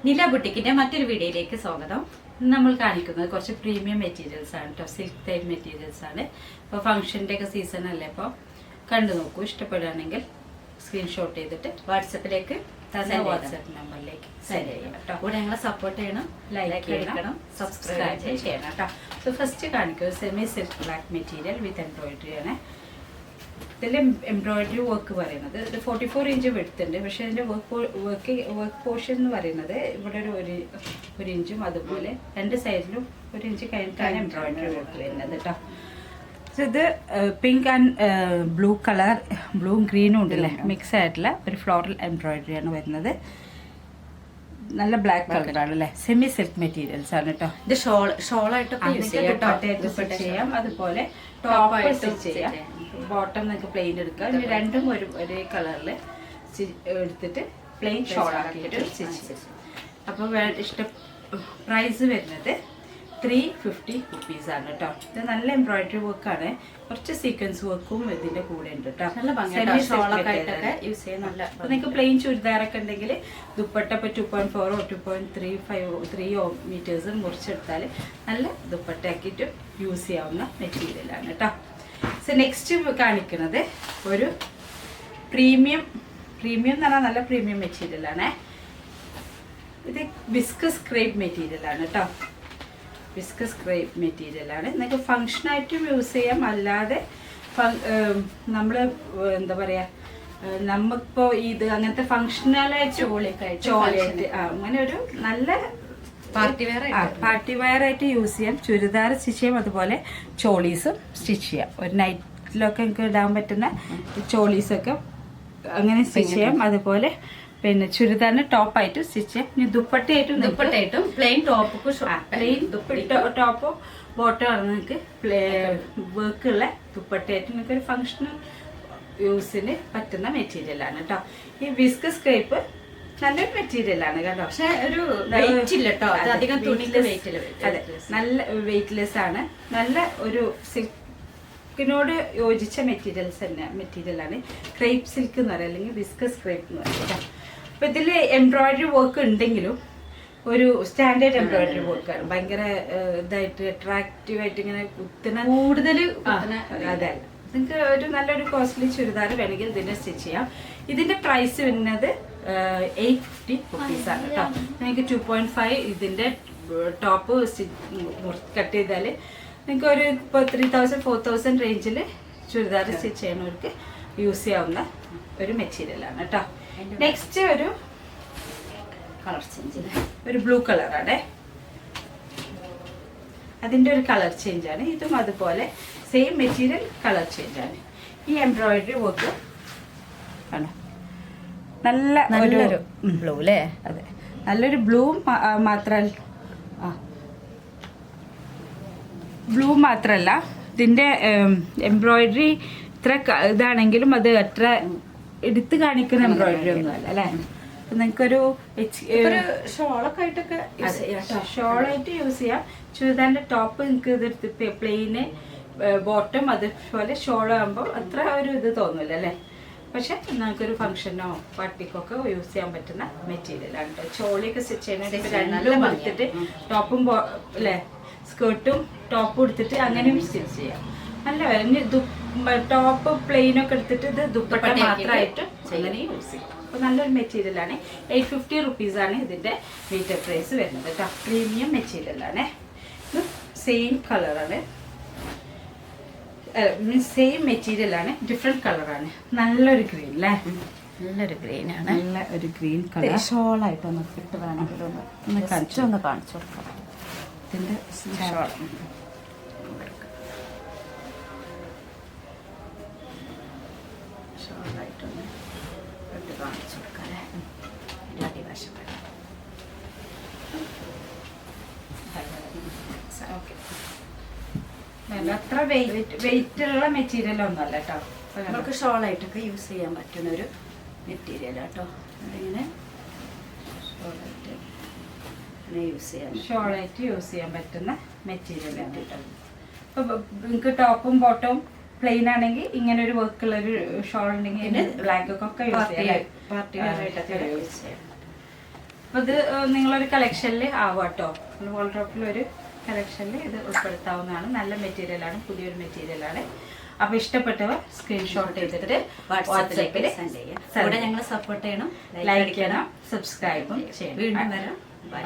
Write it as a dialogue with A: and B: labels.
A: നില ബുട്ടിക്കിന്റെ മറ്റൊരു വീഡിയോയിലേക്ക് സ്വാഗതം. ഇന്ന് നമ്മൾ കാണിക്കുന്നത് കുറച്ച് പ്രീമിയം മെറ്റീരിയൽസ് ആണ് കേട്ടോ. സിൽക്ക് ടൈപ്പ് മെറ്റീരിയൽസ് ആണ്. ഇപ്പോൾ ഫംഗ്ഷൻ്റെ ഒക്കെ സീസൺ അല്ലേ, അപ്പോൾ കണ്ടു നോക്കൂ. ഇഷ്ടപ്പെടുകയാണെങ്കിൽ സ്ക്രീൻഷോട്ട് ചെയ്തിട്ട് വാട്സപ്പിലേക്ക് വാട്സപ്പ് നമ്പറിലേക്ക് സെൻഡ് ചെയ്യണം കേട്ടോ. കൂടെ ഞങ്ങളെ സപ്പോർട്ട് ചെയ്യണം, ലൈക്ക് ചെയ്യണം, സബ്സ്ക്രൈബ് ചെയ്യണം കേട്ടോ. സോ ഫസ്റ്റ് കാണിക്കുക semi silk black material with embroidery ആണ്. ഇതിൻ്റെ എംബ്രോയിഡറി വർക്ക് പറയുന്നത് ഇത് 44 ഇഞ്ച് വെടുത്തുണ്ട്. പക്ഷെ ഇതിൻ്റെ വർക്ക് പോർഷൻ എന്ന് പറയുന്നത് ഇവിടെ ഒരു ഇഞ്ചും അതുപോലെ രണ്ട് സൈഡിലും 1 ഇഞ്ച് കഴിഞ്ഞിട്ടാണ് എംബ്രോയിഡറി വർക്ക് വരുന്നത് കേട്ടോ. ഇത് പിങ്ക് ആൻഡ് ബ്ലൂ കളർ, ബ്ലൂവും ഗ്രീനും ഉണ്ടല്ലേ, മിക്സ് ആയിട്ടുള്ള ഒരു ഫ്ലോറൽ എംബ്രോയിഡറി ആണ് വരുന്നത്. നല്ല ബ്ലാക്ക് കളറാണ് അല്ലേ. സെമി സിൽക്ക് മെറ്റീരിയൽസ് ആണ് കേട്ടോ. ഇത് ഷോളായിട്ടൊക്കെ ചെയ്യാം, അതുപോലെ ടോപ്പ് സ്റ്റിച്ച് ചെയ്യാം. ബോട്ടം നിങ്ങൾക്ക് പ്ലെയിൻ എടുക്കാം. രണ്ടും ഒരേ കളറിൽ എടുത്തിട്ട് പ്ലെയിൻ ഷോൾ ആക്കിയിട്ട് സ്റ്റിച്ച് ചെയ്യാം. അപ്പോൾ പ്രൈസ് വരുന്നത് 350 റുപ്പീസ് ആണ് കേട്ടോ. ഇത് നല്ല എംബ്രോയിഡറി വർക്കാണ്, കുറച്ച് സീക്വൻസ് വർക്കും ഇതിന്റെ കൂടെ ഉണ്ട് കേട്ടോ. നിങ്ങൾക്ക് പ്ലെയിൻ ചുരിദാറൊക്കെ ഉണ്ടെങ്കിൽ ദുപ്പട്ട ഇപ്പോൾ 2.4 2.35 മീറ്റേഴ്സ് മുറിച്ചെടുത്താൽ നല്ല ദുപ്പട്ട ആക്കിയിട്ട് യൂസ് ചെയ്യാവുന്ന മെറ്റീരിയലാണ് കേട്ടോ. സോ നെക്സ്റ്റ് കാണിക്കുന്നത് ഒരു പ്രീമിയം എന്ന് പറഞ്ഞാൽ നല്ല പ്രീമിയം മെറ്റീരിയലാണ്. ഇത് വിസ്കസ് ക്രേപ്പ് മെറ്റീരിയലാണ് കേട്ടോ. വിസ്കസ് ക്രേപ്പ് മെറ്റീരിയലാണ്. നിങ്ങൾക്ക് ഫങ്ഷനായിട്ടും യൂസ് ചെയ്യാം, അല്ലാതെ നമ്മൾ എന്താ പറയുക, നമുക്കിപ്പോൾ ഇത് അങ്ങനത്തെ ഫങ്ഷണലായിട്ട് ചോളയായിട്ട് അങ്ങനെ ഒരു നല്ല പാർട്ടി വെയർ ആയിട്ട് യൂസ് ചെയ്യാം. ചുരിദാർ സ്റ്റിച്ച് ചെയ്യാം, അതുപോലെ ചോളീസും സ്റ്റിച്ച് ചെയ്യാം. ഒരു നൈറ്റിലൊക്കെ എനിക്ക് ഇടാൻ പറ്റുന്ന ചോളീസൊക്കെ അങ്ങനെ സ്റ്റിച്ച് ചെയ്യാം. അതുപോലെ പിന്നെ ചുരിദാറിന് ടോപ്പായിട്ട് സ്റ്റിച്ച് ചെയ്യാം. ഇനി ദുപ്പട്ടയായിട്ടും പ്ലെയിൻ ടോപ്പും ബോട്ടം ആണ് നിങ്ങൾക്ക് വർക്കുള്ള ദുപ്പട്ടയായിട്ട് നിങ്ങൾക്ക് ഒരു ഫങ്ഷണൽ യൂസിന് പറ്റുന്ന മെറ്റീരിയലാണ് കേട്ടോ. ഈ വിസ്കസ് ക്രേപ്പ് നല്ലൊരു മെറ്റീരിയലാണ് കേട്ടോ. പക്ഷെ ഒരു വെയിറ്റ് ഇല്ല കേട്ടോ, അധികം തുണിയിലെ വെയിറ്റ് ഇല്ല. അതെ, നല്ല വെയിറ്റ്ലെസ് ആണ്. നല്ല ഒരു സിൽക്കിനോട് യോജിച്ച മെറ്റീരിയലാണ് ക്രേപ്പ് സിൽക്ക് എന്ന് പറയുക, അല്ലെങ്കിൽ വിസ്കസ് ക്രേപ്പ് എന്ന് പറയുക. അപ്പോൾ ഇതിൽ എംബ്രോയിഡറി വർക്ക് ഉണ്ടെങ്കിലും ഒരു സ്റ്റാൻഡേർഡ് എംബ്രോയിഡറി വർക്കാണ്. ഭയങ്കര ഇതായിട്ട് അട്രാക്റ്റീവായിട്ട് ഇങ്ങനെ കുത്തുന്ന കൂടുതൽ അതല്ല. നിങ്ങൾക്ക് ഒരു നല്ലൊരു കോസ്റ്റ്ലി ചുരിദാർ വേണമെങ്കിൽ ഇതിൻ്റെ സ്റ്റിച്ച് ചെയ്യാം. ഇതിൻ്റെ പ്രൈസ് വരുന്നത് 850 റുപ്പീസാണ് കേട്ടോ. നിങ്ങൾക്ക് 2.5 ഇതിൻ്റെ ടോപ്പ് കട്ട് ചെയ്താൽ നിങ്ങൾക്ക് ഒരു ഇപ്പോൾ 3000-4000 റേഞ്ചിൽ ചുരിദാർ സ്റ്റിച്ച് ചെയ്യുന്നവർക്ക് യൂസ് ചെയ്യാവുന്ന ഒരു മെറ്റീരിയലാണ് കേട്ടോ. നെക്സ്റ്റ് ഒരു കളർ ചേഞ്ച്, ഒരു ബ്ലൂ കളറാണ്. അതിൻ്റെ ഒരു കളർ ചേഞ്ചാണ്. ഇതും അതുപോലെ സെയിം മെറ്റീരിയൽ കളർ ചേഞ്ചാണ്. ഈ എംബ്രോയിഡറി വർക്ക് ആണ് നല്ല ഒരു ബ്ലൂ അല്ലേ. അതെ, നല്ലൊരു ബ്ലൂ മാത്രമല്ല ഇതിൻ്റെ എംബ്രോയിഡറി ഇത്ര ഇതാണെങ്കിലും അത് അത്ര എടുത്ത് കാണിക്കുന്ന എംബ്രോയിഡറി ഒന്നും അല്ല അല്ലേ. നിങ്ങൾക്കൊരു ഷോളായിട്ട് യൂസ് ചെയ്യാം. ചുരിദാറിൻ്റെ ടോപ്പ് നിങ്ങൾക്ക് ഇതെടുത്ത് പ്ലെയിന് ബോട്ടം അതുപോലെ ഷോൾ ആകുമ്പോൾ അത്ര ഒരു ഇത് തോന്നില്ല അല്ലേ. പക്ഷെ നമുക്കൊരു ഫംഗ്ഷനോ പാർട്ടിക്കൊക്കെ യൂസ് ചെയ്യാൻ പറ്റുന്ന മെറ്റീരിയലാണ് കേട്ടോ. ചോളിയൊക്കെ സ്റ്റിച്ച് ചെയ്യുന്നത് രണ്ടും എടുത്തിട്ട് ടോപ്പും അല്ലേ, സ്കേർട്ടും ടോപ്പും എടുത്തിട്ട് അങ്ങനെയും സ്റ്റിച്ച് ചെയ്യാം. നല്ല ടോപ്പ് പ്ലെയിനൊക്കെ എടുത്തിട്ട് ഇത് ദുപ്പട്ട മാത്രമായിട്ട് അങ്ങനെ യൂസ് ചെയ്യും. അപ്പോൾ നല്ലൊരു മെറ്റീരിയലാണ്. 850 റുപ്പീസാണ് ഇതിൻ്റെ മീറ്റർ പ്രൈസ് വരുന്നത് കേട്ടോ. പ്രീമിയം മെറ്റീരിയലാണ്. ഇത് സെയിം കളറാണ്, സെയിം മെറ്റീരിയലാണ്, ഡിഫറെൻറ്റ് കളറാണ്. നല്ലൊരു ഗ്രീൻ അല്ലേ, നല്ലൊരു ഗ്രീനാണ്. നല്ല ഒരു ഗ്രീൻ കളർ ഷോളായിട്ടൊന്ന് ഇട്ട് വേണമെങ്കിൽ ഒന്ന് കാണിച്ചു കൊടുക്കാം. ഇതിൻ്റെ ഷോൾ ഷോളായിട്ടൊന്ന് ഇട്ട് കാണിച്ചു കൊടുക്കാം അല്ലേ. അടിവശം ഓക്കെ. അത്ര വെയിറ്റുള്ള മെറ്റീരിയൽ ഒന്നുമല്ല കേട്ടോ. നമുക്ക് ഷോളായിട്ടൊക്കെ യൂസ് ചെയ്യാൻ പറ്റുന്ന ഒരു മെറ്റീരിയൽ കേട്ടോ. അതിങ്ങനെ ഷോളായിട്ട് യൂസ് ചെയ്യാൻ പറ്റുന്ന മെറ്റീരിയൽ കേട്ടോ. അപ്പോൾ നിങ്ങൾക്ക് ടോപ്പും ബോട്ടവും പ്ലെയിൻ ആണെങ്കിൽ ഇങ്ങനെ ഒരു വർക്കുള്ള ഒരു ഷോൾ ഉണ്ടെങ്കിൽ ബ്ലാക്ക് ഒക്കെ യൂസ് ചെയ്യാം, പാർട്ടി വെയർ ആയിട്ടൊക്കെ യൂസ് ചെയ്യാം. അപ്പോൾ ഇത് നിങ്ങളൊരു കളക്ഷനിൽ ആവാം കേട്ടോ. വാൾഡ്രോപ്പിലൊരു കളക്ഷനിൽ ഇത് ഉൾപ്പെടുത്താവുന്നതാണ്. നല്ല മെറ്റീരിയലാണ്, പുതിയൊരു മെറ്റീരിയലാണ്. അപ്പോൾ ഇഷ്ടപ്പെട്ടവർ സ്ക്രീൻഷോട്ട് ചെയ്തിട്ട് വാട്സാപ്പിൽ
B: സെൻഡ് ചെയ്യാം. ഇവിടെ ഞങ്ങൾ സപ്പോർട്ട് ചെയ്യണം,
A: ലൈക്ക് ചെയ്യണം, സബ്സ്ക്രൈബും ചെയ്യണം.
B: വീണ്ടും വരാം. ബൈ.